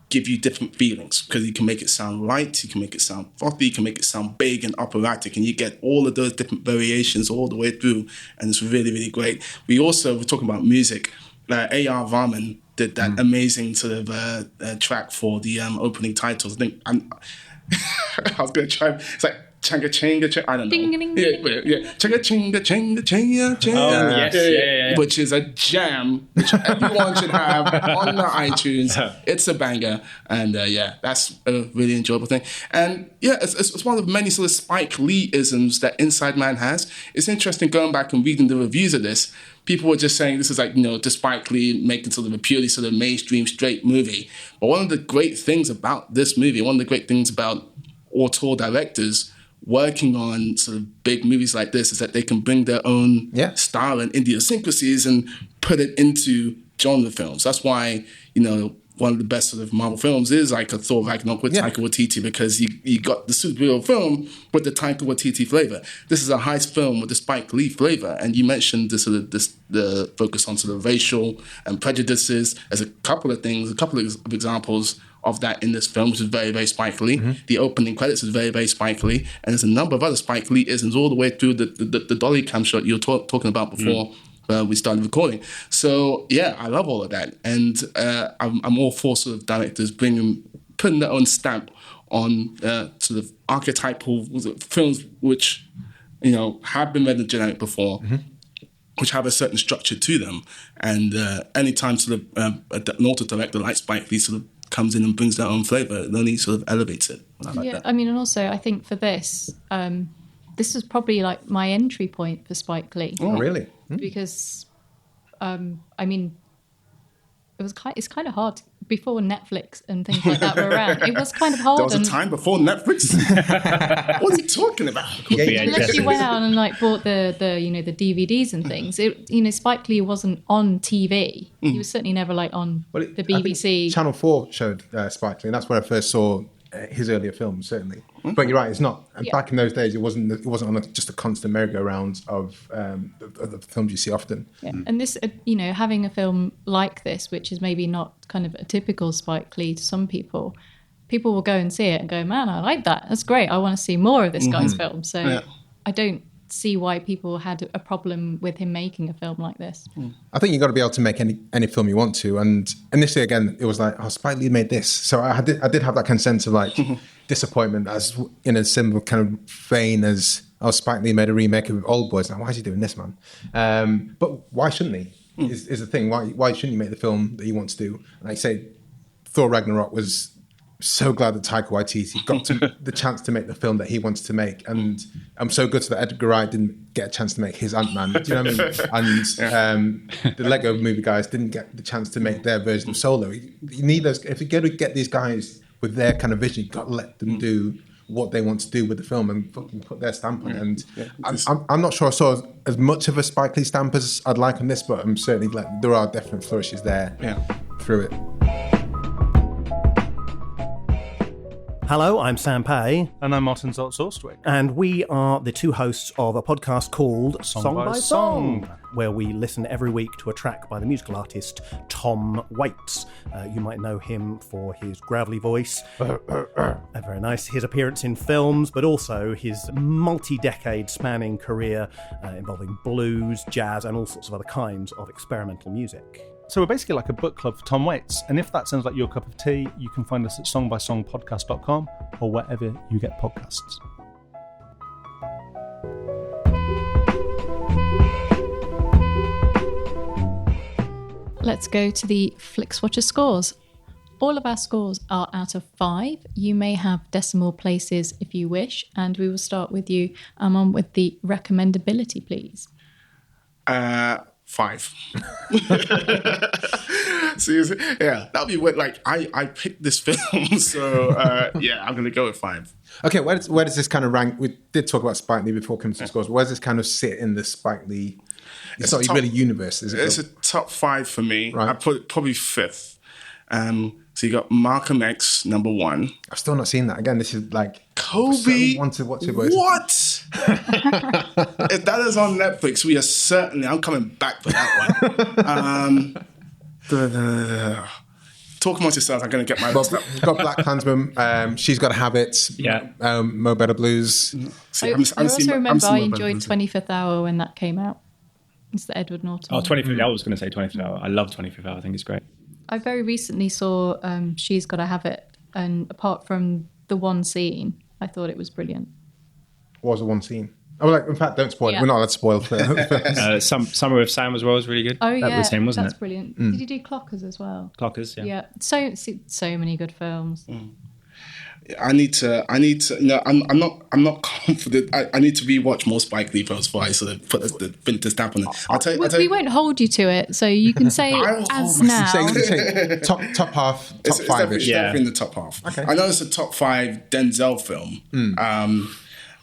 Speaker 4: give you different feelings, because you can make it sound light, you can make it sound frothy, you can make it sound big and operatic, and you get all of those different variations all the way through, and it's really, really great. We're talking about music. A.R. Rahman did that amazing sort of track for the opening titles. I think I was going to try. It's like changa chinga, I don't know.
Speaker 3: Ding, ding, ding.
Speaker 4: Yeah. Changa chinga chinga chinga chinga.
Speaker 1: Oh, yes, yeah.
Speaker 4: Which is a jam, which everyone should have on their iTunes. It's a banger, and that's a really enjoyable thing. And yeah, it's one of many sort of Spike Lee-isms that Inside Man has. It's interesting going back and reading the reviews of this. People were just saying this is like, to Spike Lee making sort of a purely sort of mainstream straight movie. But one of the great things about this movie, one of the great things about auteur directors working on sort of big movies like this is that they can bring their own style and idiosyncrasies and put it into genre films. That's why, one of the best sort of Marvel films is like a Thor Ragnarok with Taika Waititi, because you got the superhero film with the Taika Waititi flavor. This is a heist film with the Spike Lee flavor, and you mentioned the focus on sort of racial and prejudices. There's a couple of examples of that in this film, which is very, very Spike Lee. The opening credits is very, very Spike Lee, and there's a number of other Spike Lee isms all the way through the dolly cam shot you were talking about before. We started recording. So yeah, I love all of that, and I'm all for sort of directors putting their own stamp on sort of archetypal films which have been read in generic before, which have a certain structure to them, and anytime sort of an author director like Spike Lee sort of comes in and brings their own flavor, it only sort of elevates it. I like that.
Speaker 3: I mean, and also I think for this. This was probably like my entry point for Spike Lee.
Speaker 2: Oh, really?
Speaker 3: Because, I mean, it's kind of hard before Netflix and things like that were around. It was kind of hard.
Speaker 4: There was a time before Netflix. What are you talking about?
Speaker 3: Unless you went out and like bought the DVDs and things. Spike Lee wasn't on TV. He was certainly never like on the BBC.
Speaker 2: Channel 4 showed Spike Lee, and that's where I first saw his earlier films, certainly. But you're right, it's not. And back in those days, it wasn't on just a constant merry-go-round of the films you see often.
Speaker 3: Yeah. And this, having a film like this, which is maybe not kind of a typical Spike Lee to some people will go and see it and go, man, I like that. That's great. I want to see more of this guy's film. So I don't see why people had a problem with him making a film like this.
Speaker 2: I think you've got to be able to make any film you want to. And initially, again, it was like, oh, Spike Lee made this. So I did have that kind of sense of like disappointment, as in a similar kind of vein as, oh, Spike Lee made a remake of Old Boys. Now, why is he doing this, man? But why shouldn't he? Is the thing. Why shouldn't he make the film that he wants to do? And I say Thor Ragnarok was so glad that Taika Waititi got the chance to make the film that he wants to make, and I'm so good that Edgar Wright didn't get a chance to make his Ant-Man. Do you know what I mean? And the Lego movie guys didn't get the chance to make their version of Solo. You need those. If you're going to get these guys with their kind of vision, you've got to let them do what they want to do with the film and put their stamp on it. And I'm not sure I saw as much of a Spike Lee stamp as I'd like on this, but I'm certainly glad there are definite flourishes there through it.
Speaker 5: Hello, I'm Sam Pay.
Speaker 6: And I'm Martin Zoltz-Orstwick.
Speaker 5: And we are the two hosts of a podcast called Song by Song, where we listen every week to a track by the musical artist Tom Waits. You might know him for his gravelly voice, very nice, his appearance in films, but also his multi-decade spanning career involving blues, jazz, and all sorts of other kinds of experimental music.
Speaker 6: So we're basically like a book club for Tom Waits, and if that sounds like your cup of tea, you can find us at songbysongpodcast.com or wherever you get podcasts.
Speaker 3: Let's go to the Flixwatcher scores. All of our scores are out of 5. You may have decimal places if you wish, and we will start with you, Amon, with the recommendability, please.
Speaker 4: 5. Seriously? Yeah, that'll be what, like, I picked this film, so I'm gonna go with 5.
Speaker 2: Okay, where does this kind of rank? We did talk about Spike Lee before coming to scores. Where does this kind of sit in the Spike Lee? It's not really universe, is it?
Speaker 4: It's a top 5 for me.
Speaker 2: Right.
Speaker 4: I put it probably 5th. So you got Malcolm X, number 1.
Speaker 2: I've still not seen that. Again, this is like
Speaker 4: Kobe.
Speaker 2: So want to watch it.
Speaker 4: What? If that is on Netflix, we are certainly. I'm coming back for that one. Talk amongst yourselves. I'm going to get my.
Speaker 2: We've got Black Klansman. She's Got Habits.
Speaker 1: Yeah.
Speaker 2: Mo Better Blues.
Speaker 3: I also remember I enjoyed 25th Hour when that came out. It's the Edward Norton.
Speaker 1: Oh, 25th. I was going to say 25th Hour. I love 25th Hour. I think it's great.
Speaker 3: I very recently saw She's Gotta Have It, and apart from the one scene, I thought it was brilliant.
Speaker 2: What was the one scene? Oh, like, in fact, don't spoil it. We're not allowed to spoil films.
Speaker 1: Summer with Sam as well was really good.
Speaker 3: Oh, yeah.
Speaker 1: That was him, wasn't
Speaker 3: That's brilliant. Did you do Clockers as well?
Speaker 1: Clockers, yeah.
Speaker 3: Yeah. So many good films.
Speaker 4: I need to. No, I'm not confident. I need to rewatch more Spike Lee films before I sort of put the stamp on it. I'll tell you.
Speaker 3: We won't hold you to it, so you can say as now.
Speaker 2: Say top half, top 5-ish.
Speaker 4: Definitely in the top half.
Speaker 2: Okay.
Speaker 4: I know it's a top 5 Denzel film.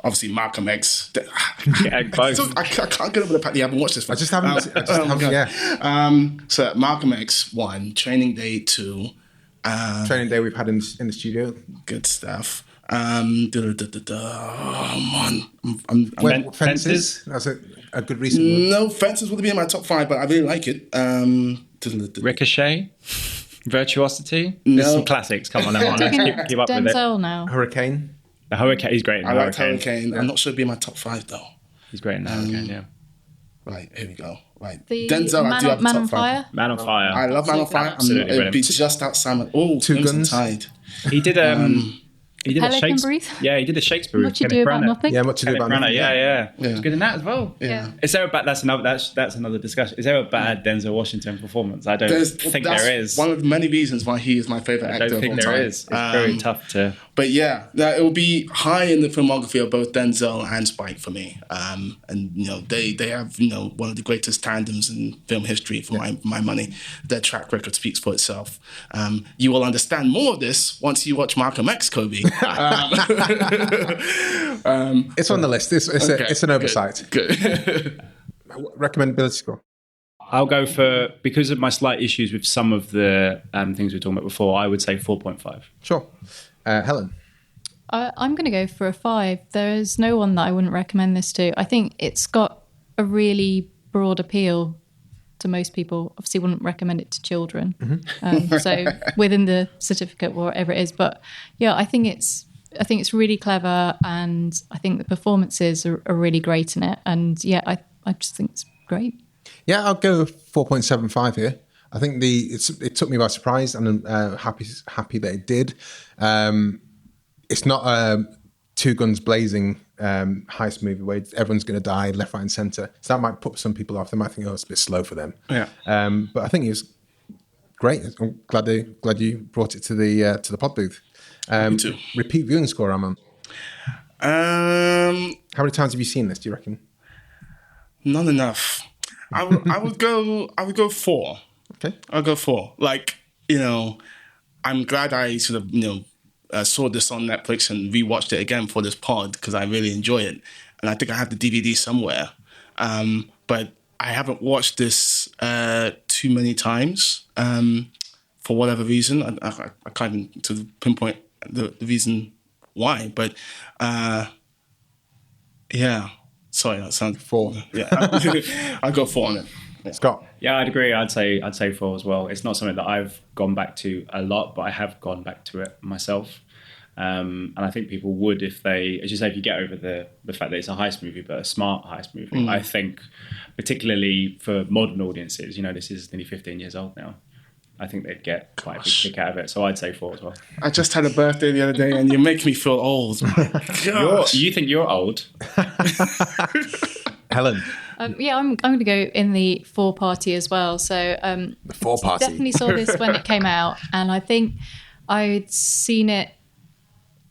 Speaker 4: Obviously, Malcolm X.
Speaker 1: Yeah, both.
Speaker 4: I can't get over the fact that you haven't watched this film.
Speaker 2: I just haven't. Yeah.
Speaker 4: So Malcolm X 1, Training Day 2,
Speaker 2: Training Day we've had in the studio.
Speaker 4: Good stuff. Oh, man.
Speaker 2: Fences. That's a good recent one.
Speaker 4: No, Fences would be in my top 5, but I really like it.
Speaker 1: Ricochet, Virtuosity.
Speaker 4: No.
Speaker 1: There's some classics. Come on, Amon. Keep up with it.
Speaker 3: Denzel now.
Speaker 2: Hurricane.
Speaker 1: The Hurricane. He's great in
Speaker 4: I like
Speaker 1: Hurricane.
Speaker 4: Hurricane. I'm not sure it'd be in my top 5 though.
Speaker 1: He's great in Hurricane. Yeah.
Speaker 4: Right, here we go. Right,
Speaker 3: The
Speaker 4: Denzel. I do have a
Speaker 3: Man
Speaker 4: top
Speaker 3: on
Speaker 4: 5.
Speaker 3: Fire.
Speaker 1: Man on Fire.
Speaker 4: I love Man on Fire.
Speaker 1: Absolutely
Speaker 4: It'd be
Speaker 1: brilliant.
Speaker 4: just outside my... Oh,
Speaker 2: Two
Speaker 4: Crimson
Speaker 2: Guns.
Speaker 4: Tide.
Speaker 1: He did he did a
Speaker 3: Pelican
Speaker 1: Shakespeare.
Speaker 3: Brief?
Speaker 1: Yeah, he did a Shakespeare.
Speaker 3: Much Ado About Nothing.
Speaker 2: Yeah, much ado about nothing.
Speaker 1: Yeah. He's good in that as well.
Speaker 3: Yeah.
Speaker 1: Is there a bad? That's another discussion. Is there a bad Denzel Washington performance? I don't think
Speaker 4: That's
Speaker 1: there is.
Speaker 4: one of the many reasons why he is my favorite
Speaker 1: I
Speaker 4: actor
Speaker 1: don't
Speaker 4: of
Speaker 1: think
Speaker 4: all
Speaker 1: there
Speaker 4: time.
Speaker 1: is. It's very tough to.
Speaker 4: But yeah, it will be high in the filmography of both Denzel and Spike for me. And they have one of the greatest tandems in film history for my money. Their track record speaks for itself. You will understand more of this once you watch Malcolm X, Kobe.
Speaker 2: It's on the list. It's an oversight.
Speaker 4: Good.
Speaker 2: Recommendability score.
Speaker 1: I'll go for, because of my slight issues with some of the things we were talking about before, I would say 4.5.
Speaker 2: Sure. Helen.
Speaker 3: I'm going to go for a 5. There is no one that I wouldn't recommend this to. I think it's got a really broad appeal to most people. Obviously, wouldn't recommend it to children. So within the certificate, whatever it is. But yeah, I think it's really clever, and I think the performances are really great in it. And yeah, I just think it's great.
Speaker 2: Yeah, I'll go 4.75 here. I think it took me by surprise, and I'm happy that it did. It's not a two guns blazing heist movie where everyone's going to die left, right, and centre. So that might put some people off. They might think, it's a bit slow for them.
Speaker 4: Yeah.
Speaker 2: But I think it was great. I'm glad you brought it to the pod booth.
Speaker 4: Me too.
Speaker 2: Repeat viewing score, Amon. How many times have you seen this, do you reckon?
Speaker 4: Not enough. I would go 4.
Speaker 2: Okay.
Speaker 4: I'll go 4. I'm glad I sort of, saw this on Netflix and rewatched it again for this pod because I really enjoy it. And I think I have the DVD somewhere. But I haven't watched this too many times for whatever reason. I can't even to pinpoint the reason why. But yeah. Sorry, that sounds
Speaker 2: 4.
Speaker 4: Yeah, I'll go 4 on it. Yeah.
Speaker 2: Scott.
Speaker 1: Yeah, I'd agree. I'd say 4 as well. It's not something that I've gone back to a lot, but I have gone back to it myself. And I think people would if they, as you say, if you get over the fact that it's a heist movie, but a smart heist movie. I think, particularly for modern audiences, this is nearly 15 years old now. I think they'd get quite a big kick out of it. So I'd say 4 as well.
Speaker 4: I just had a birthday the other day and you make me feel old.
Speaker 1: You think you're old?
Speaker 2: Helen.
Speaker 3: Yeah, I'm going to go in the 4 party as well. So
Speaker 2: The 4 party.
Speaker 3: definitely saw this when it came out, and I think I'd seen it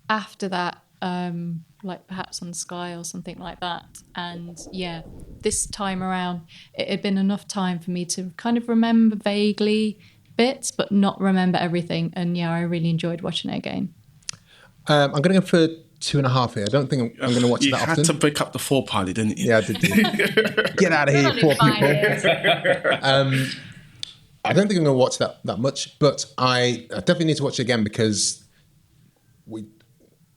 Speaker 3: after that, like perhaps on Sky or something like that. And yeah, this time around, it had been enough time for me to kind of remember vaguely bits, but not remember everything. And yeah, I really enjoyed watching it again. I'm
Speaker 2: going to go for 2.5 here. I don't think I'm going to watch it that often.
Speaker 4: You had to break up the 4 party, didn't you?
Speaker 2: Yeah, I did. Get out of here, 4 people. I don't think I'm going to watch that much, but I definitely need to watch it again because we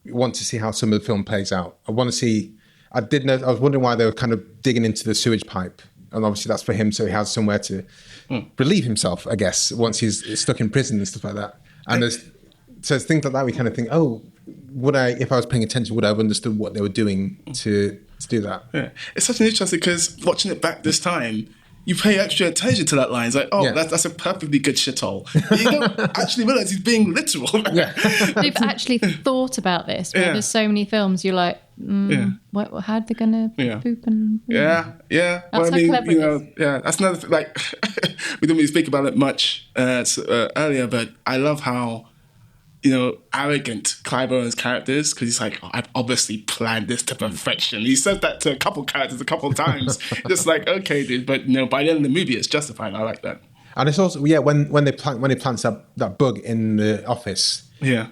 Speaker 2: want to see how some of the film plays out. I want to see. I was wondering why they were kind of digging into the sewage pipe, and obviously that's for him, so he has somewhere to relieve himself, I guess, once he's stuck in prison and stuff like that. And there's things like that. We kind of think, if I was paying attention, would I have understood what they were doing to do that?
Speaker 4: Yeah, it's such an interesting because watching it back this time, you pay extra attention to that line. It's like, that's a perfectly good shithole. You don't actually realize he's being literal.
Speaker 2: Yeah.
Speaker 3: They've actually thought about this. Where there's so many films, you're like, how are they going to poop and...
Speaker 4: Yeah.
Speaker 3: That's how clever it is.
Speaker 4: Yeah, that's another thing. Like, we didn't really speak about it much earlier, but I love how, arrogant Clive Owen's character is, because he's like, I've obviously planned this to perfection. He said that to a couple characters a couple of times. Just like, okay, dude, but by the end of the movie, it's justified. I like that.
Speaker 2: And it's also, when he plants that bug in the office.
Speaker 4: Yeah.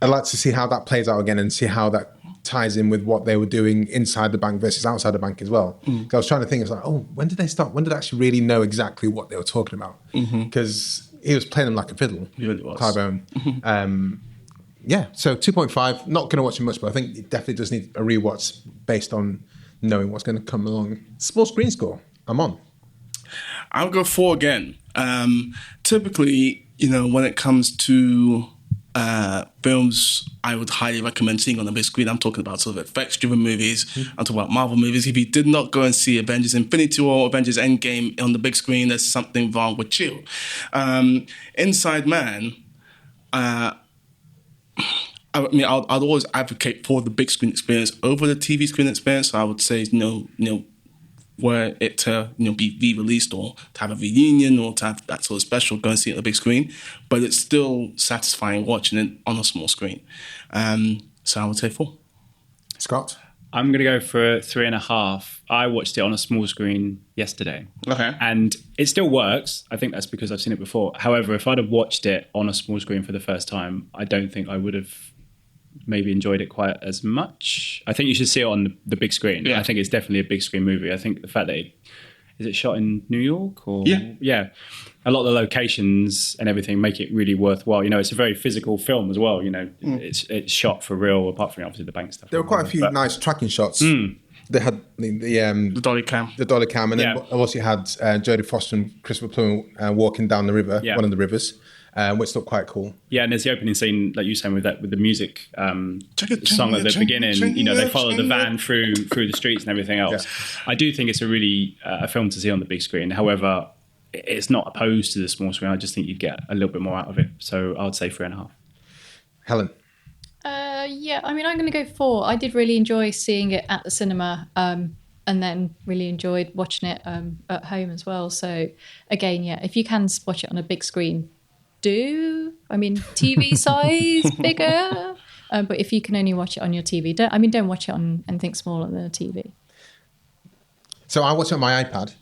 Speaker 2: I'd like to see how that plays out again and see how that ties in with what they were doing inside the bank versus outside the bank as well. Because I was trying to think, it's like, when did they start? When did I actually really know exactly what they were talking about? Because he was playing them like a fiddle.
Speaker 4: He really was.
Speaker 2: Clive Owen. Yeah, so 2.5. Not going to watch it much, but I think it definitely does need a rewatch based on knowing what's going to come along. Small screen score. I'm on.
Speaker 4: I'll go 4 again. Typically, when it comes to films, I would highly recommend seeing on the big screen. I'm talking about sort of effects-driven movies. I'm talking about Marvel movies. If you did not go and see Avengers Infinity War or Avengers Endgame on the big screen, there's something wrong with you. Inside Man, I'd always advocate for the big screen experience over the TV screen experience. So I would say, were it to be re-released or to have a reunion or to have that sort of special, go and see it on the big screen. But it's still satisfying watching it on a small screen. So I would say 4.
Speaker 2: Scott?
Speaker 1: I'm going to go for 3.5. I watched it on a small screen yesterday.
Speaker 4: Okay.
Speaker 1: And it still works. I think that's because I've seen it before. However, if I'd have watched it on a small screen for the first time, I don't think I would have maybe enjoyed it quite as much. I think you should see it on the big screen. Yeah. I think it's definitely a big screen movie. I think the fact that is it shot in New York? Or yeah. A lot of the locations and everything make it really worthwhile. It's a very physical film as well. It's shot for real, apart from obviously the bank stuff.
Speaker 2: There were quite a few nice tracking shots. They had the
Speaker 4: dolly cam.
Speaker 2: The dolly cam, and then also you had Jodie Foster and Christopher Plummer walking down the river, one of the rivers. Which looked quite cool. Yeah,
Speaker 1: and there's the opening scene, like you saying, with the music song at the beginning. They follow the van through the streets and everything else. Yeah. I do think it's a really a film to see on the big screen. However, it's not opposed to the small screen. I just think you'd get a little bit more out of it. So I would say 3.5.
Speaker 2: Helen?
Speaker 3: Yeah, I'm going to go 4. I did really enjoy seeing it at the cinema. And then really enjoyed watching it at home as well. So again, if you can watch it on a big screen, TV size bigger, but if you can only watch it on your TV, don't watch it on anything smaller than a TV.
Speaker 2: So I watch it on my iPad.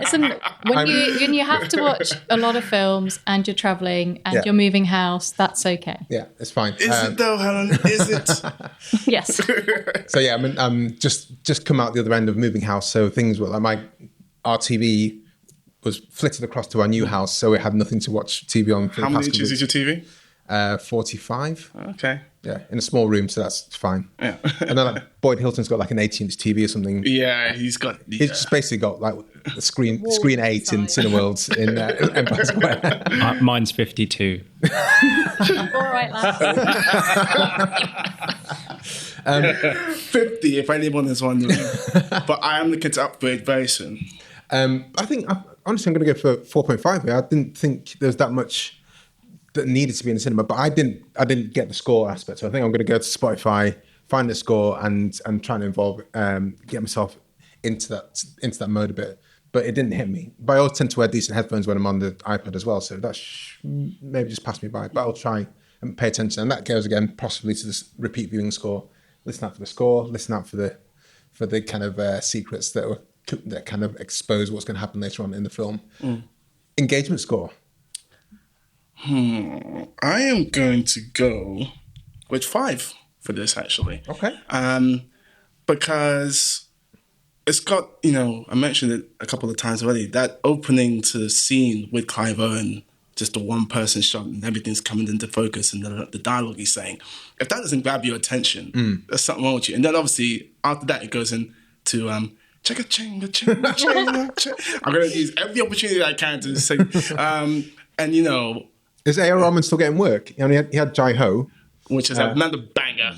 Speaker 3: Listen, when you have to watch a lot of films and you're traveling and you're moving house, that's okay.
Speaker 2: Yeah, it's fine.
Speaker 4: Is it though, Helen? Is it?
Speaker 3: Yes.
Speaker 2: So I'm just come out the other end of moving house. So things were like our TV was flitted across to our new house, so we had nothing to watch TV on.
Speaker 4: How many inches is your TV?
Speaker 2: 45.
Speaker 4: Okay.
Speaker 2: Yeah, in a small room, so that's fine.
Speaker 4: Yeah.
Speaker 2: And then Boyd Hilton's got like an 80-inch TV or something.
Speaker 4: Yeah, he's got... Yeah.
Speaker 2: He's just basically got like the screen 8 in Cineworld in Empire Square.
Speaker 1: Mine's 52.
Speaker 3: All right, lads.
Speaker 4: 50 if anyone is wondering. But I am looking to upgrade very soon.
Speaker 2: I think, honestly, I'm going to go for 4.5 here. I didn't think there was that much that needed to be in the cinema, but I didn't get the score aspect. So I think I'm going to go to Spotify, find the score, and try and get myself into that mode a bit. But it didn't hit me. But I always tend to wear decent headphones when I'm on the iPad as well, so that maybe just passed me by. But I'll try and pay attention, and that goes again possibly to this repeat viewing score. Listen out for the score. Listen out for the kind of secrets that kind of expose what's going to happen later on in the film. Engagement score.
Speaker 4: I am going to go with 5 for this, actually.
Speaker 2: Okay.
Speaker 4: Because it's got, I mentioned it a couple of times already, that opening to the scene with Clive Owen, just a one-person shot and everything's coming into focus and the dialogue he's saying. If that doesn't grab your attention, there's something wrong with you. And then obviously, after that, it goes into... Chicka ching, I'm going to use every opportunity I can to sing. And,
Speaker 2: Is A.R. Rahman still getting work? He had Jai Ho.
Speaker 4: Which is another banger.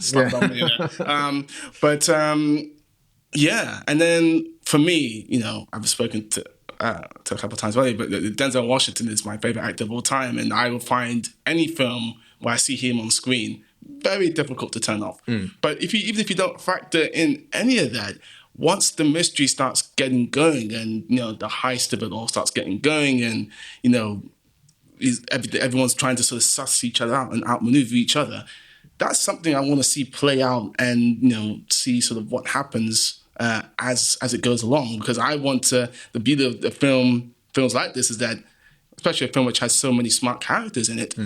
Speaker 4: And then for me, I've spoken to a couple of times already, but Denzel Washington is my favorite actor of all time, and I will find any film where I see him on screen very difficult to turn off. But even if you don't factor in any of that, once the mystery starts getting going and, the heist of it all starts getting going and, everyone's trying to sort of suss each other out and outmaneuver each other, that's something I want to see play out and, see sort of what happens as it goes along. Because I want the beauty of the films like this is that, especially a film which has so many smart characters in it,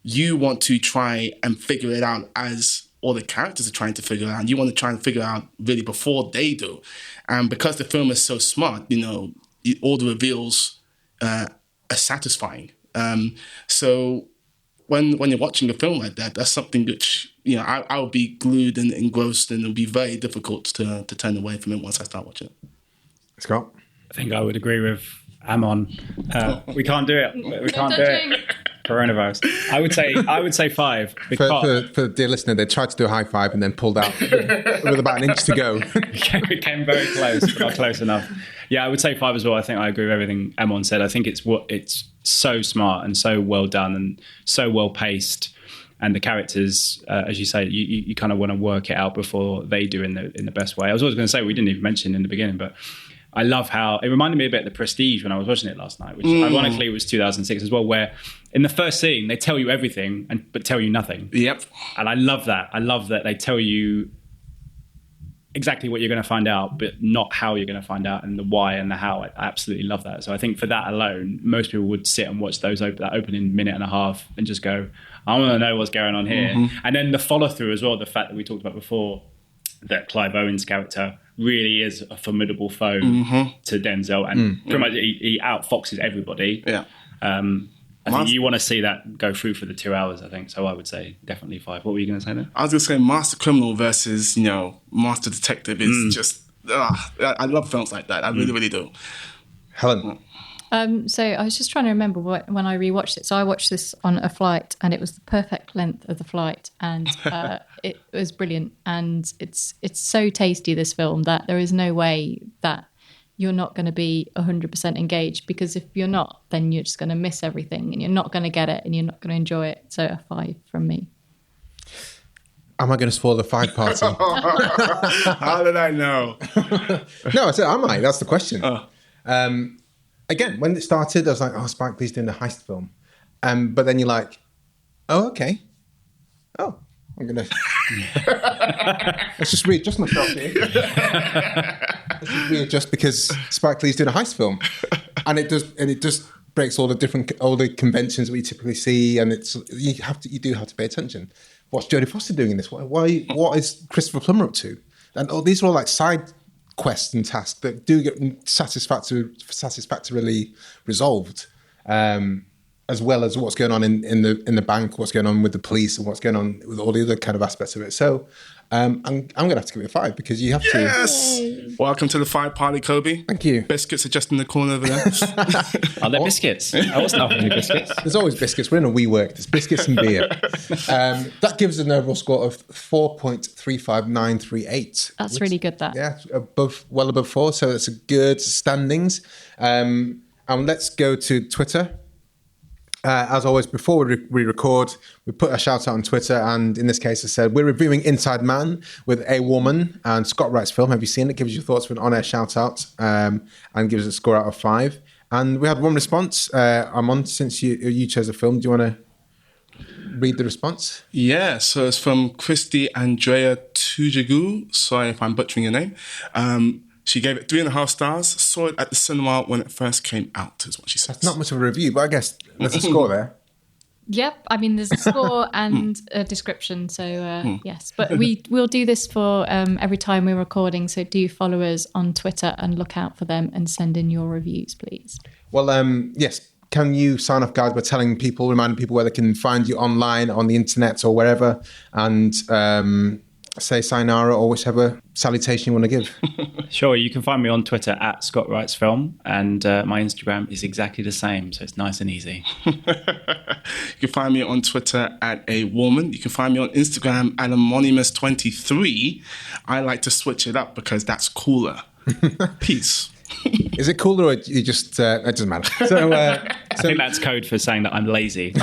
Speaker 4: you want to try and figure it out as all the characters are trying to figure it out. You want to try and figure it out really before they do. And because the film is so smart, all the reveals satisfying. So when you're watching a film like that, that's something which, you know, I'll be glued and engrossed, and it'll be very difficult to turn away from it once I start watching it.
Speaker 2: Scott?
Speaker 1: I think I would agree with Amon. We can't do it. We can't do it. Coronavirus. I would say 5. Because
Speaker 2: For the dear listener, they tried to do a high five and then pulled out with about an inch to go.
Speaker 1: We came very close, but not close enough. Yeah, I would say 5 as well. I think I agree with everything Amon said. I think it's so smart and so well done and so well paced. And the characters, as you say, you kind of want to work it out before they do in the best way. I was always going to say, we didn't even mention in the beginning, but I love how it reminded me a bit of The Prestige when I was watching it last night, which ironically was 2006 as well, where in the first scene they tell you everything but tell you nothing.
Speaker 4: Yep.
Speaker 1: And I love that. I love that they tell you exactly what you're going to find out, but not how you're going to find out, and the why and the how. I absolutely love that. So I think for that alone, most people would sit and watch that opening minute and a half and just go, I want to know what's going on here. And then the follow through as well, the fact that we talked about before, that Clive Owen's character really is a formidable foe to Denzel, and pretty much he outfoxes everybody.
Speaker 4: Yeah.
Speaker 1: I think you want to see that go through for the 2 hours, I think. So I would say definitely 5. What were you going to say there?
Speaker 4: I was going to say Master Criminal versus, Master Detective is just... I love films like that. I really, really do.
Speaker 2: Helen?
Speaker 3: So I was just trying to remember when I rewatched it. So I watched this on a flight, and it was the perfect length of the flight, and it was brilliant. And it's so tasty, this film, that there is no way that you're not going to be 100% engaged, because if you're not, then you're just going to miss everything, and you're not going to get it, and you're not going to enjoy it. So a 5 from me.
Speaker 2: Am I going to spoil the 5 party?
Speaker 4: How did I know?
Speaker 2: No, I said, am I? That's the question. Again, when it started, I was like, oh, Spike Lee's doing a heist film. But then you're like, oh, okay. Oh, I'm going to... Let's just readjust myself here. Let's just readjust, because Spike Lee's doing a heist film. And it just breaks all the conventions that we typically see, and you do have to pay attention. What's Jodie Foster doing in this? What is Christopher Plummer up to? And these are all like side quests and tasks that do get satisfactorily resolved, as well as what's going on in the bank, what's going on with the police, and what's going on with all the other kind of aspects of it. So I'm going to have to give it a 5, because you have to.
Speaker 4: Yes. Welcome to the 5 party, Kobe.
Speaker 2: Thank you.
Speaker 4: Biscuits are just in the corner over there.
Speaker 1: Are there biscuits? I wasn't offering any biscuits.
Speaker 2: There's always biscuits. We're in a WeWork. There's biscuits and beer. That gives us an overall score of 4.35938.
Speaker 3: That's really good, that.
Speaker 2: Yeah, well above 4. So that's a good standings. And let's go to Twitter. As always, before we record, we put a shout out on Twitter, and in this case, I said we're reviewing Inside Man with A Woman, and Scott Wright's film. Have you seen it? Give us your thoughts for an on-air shout out, and give us a score out of 5. And we had one response. Amon, since you chose a film, do you want to read the response?
Speaker 4: Yeah, so it's from Christy Andrea Tujagu. Sorry if I'm butchering your name. She gave it 3.5 stars. Saw it at the cinema when it first came out, is what she said.
Speaker 2: That's not much of a review, but I guess there's a score there.
Speaker 3: Yep, I mean, there's a score and a description, so yes. But we'll do this for every time we're recording, so do follow us on Twitter and look out for them and send in your reviews, please.
Speaker 2: Well, yes. Can you sign off, guys, by reminding people where they can find you online, on the internet or wherever, and say sayonara or whichever salutation you want to give?
Speaker 1: Sure, you can find me on Twitter at Scott Wrights Film, and my Instagram is exactly the same, so it's nice and easy.
Speaker 4: You can find me on Twitter at A Warmann. You can find me on Instagram at Anonymous23. I like to switch it up because that's cooler. Peace.
Speaker 2: Is it cooler, or you just it doesn't matter? So,
Speaker 1: I think that's code for saying that I'm lazy.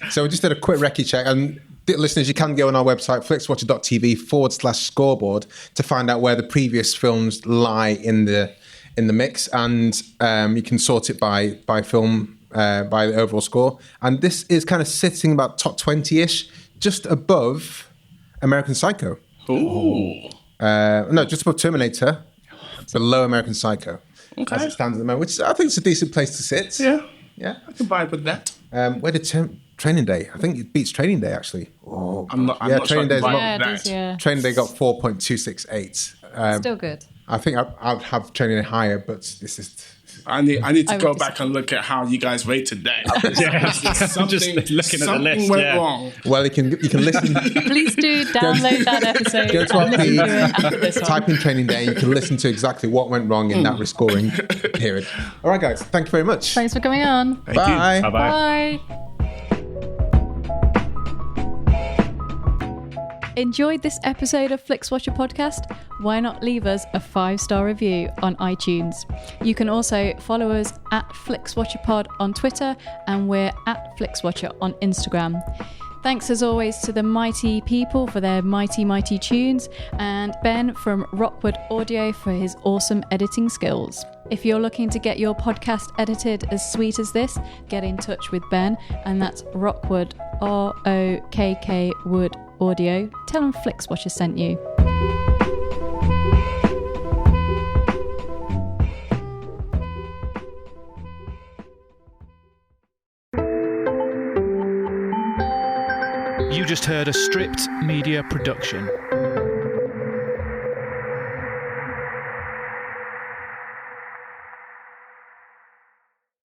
Speaker 2: So we just did a quick recce check, and listeners, you can go on our website, flixwatcher.tv/scoreboard, to find out where the previous films lie in the mix, and you can sort it by film, by the overall score. And this is kind of sitting about top 20-ish, just above American Psycho.
Speaker 4: Ooh.
Speaker 2: No, just above Terminator, below American Psycho, as it stands at the moment, which I think is a decent place to sit.
Speaker 4: Yeah,
Speaker 2: I
Speaker 4: can vibe with that.
Speaker 2: Where did Training Day? I think it beats Training Day, actually. Oh,
Speaker 4: I'm not Training
Speaker 2: sure
Speaker 4: Day.
Speaker 2: Training Day got 4.268.
Speaker 3: Still good.
Speaker 2: I think I'd have Training Day higher, but this is
Speaker 4: I need to
Speaker 3: I
Speaker 4: go
Speaker 3: would
Speaker 4: back and look at how you guys rated that.
Speaker 1: I'm just looking at the list.
Speaker 4: Went wrong.
Speaker 2: Well, you can listen.
Speaker 3: Please do download that episode
Speaker 2: Go to our
Speaker 3: and listen
Speaker 2: feed,
Speaker 3: to it after this one.
Speaker 2: type in training day. You can listen to exactly what went wrong in that rescoring period. All right, guys. Thank you very much.
Speaker 3: Thanks for coming on.
Speaker 4: Thank you.
Speaker 2: Bye.
Speaker 1: Bye-bye.
Speaker 3: Bye. Enjoyed this episode of Flixwatcher podcast? Why not leave us a 5-star review on iTunes? You can also follow us at FlixWatcherPod on Twitter, and we're at FlixWatcher on Instagram. Thanks as always to the mighty people for their mighty tunes, and Ben from Rockwood Audio for his awesome editing skills. If you're looking to get your podcast edited as sweet as this, get in touch with Ben, and that's Rockwood, ROKK Wood Audio. Tell them Flixwatcher sent you.
Speaker 7: You just heard a Stripped Media production.